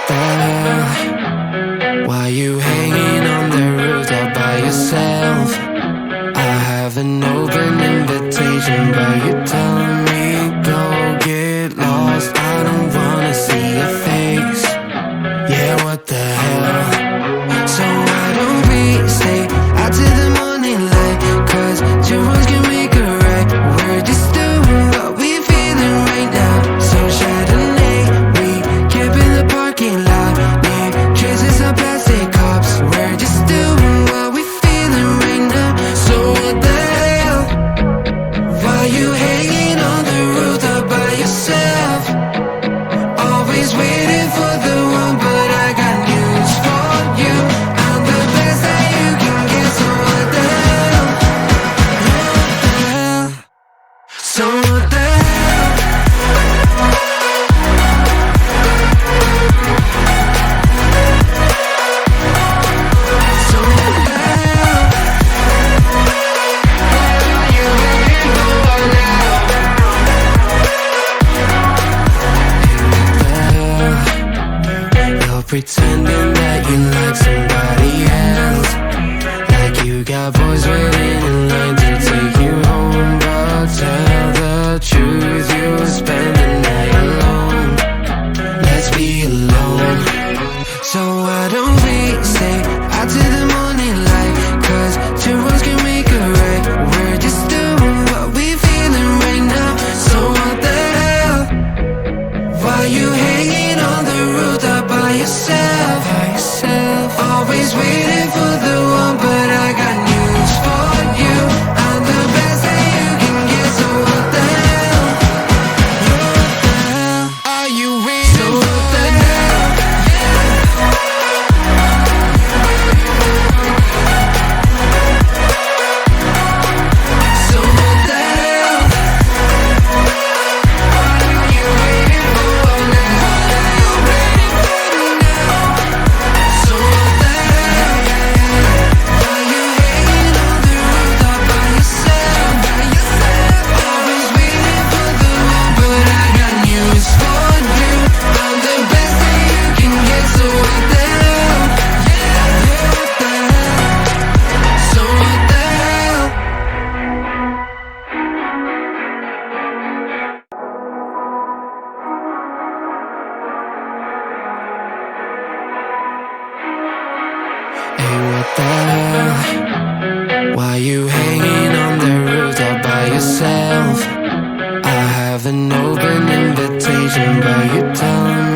the hell? Why you hanging on the roof all by yourself? I have an open invitation, but you're telling me go get lost. I don't wanna see your face. Yeah, what the hell? So why don't we stay out till the morning light? Cause two wrongs can make a right. We're just doing what we're feeling right now. So Chardonnay, we camp in the parking lot. Leave traces of plastic cups. We're just doing what we're feeling right now. So what the hell? Why you hanging on the roof all by yourself? Always waiting for the one, but I got news for you. I'm the best that you can get, so what the hell? What the hell? So what the hell? So what the hell? What are you waiting for now? You're pretending that you like somebody else, like you got boys waiting in line to take you home. But tell the truth, you spend the night alone. Let's be alone. So why don't we stay out till the morning light? Cause two wrongs can make a right. We're just doing what we're feeling right now. So what the hell? Why you hanging on the roof all by yourself? Always waiting for the one, but I got news for you. I'm the best that you can get, so what the hell? What the hell? Are you waiting? So what the hell? So what the hell? What are you waiting for now? So what the hell? Why you hanging on the roof all by yourself? Always waiting for the one, but I got news for you. I'm the best that you can get, so what the hell? What the hell? So what the hell? Hey, what the hell? Why you hanging on the roof all by yourself? I have an open invitation, but you're telling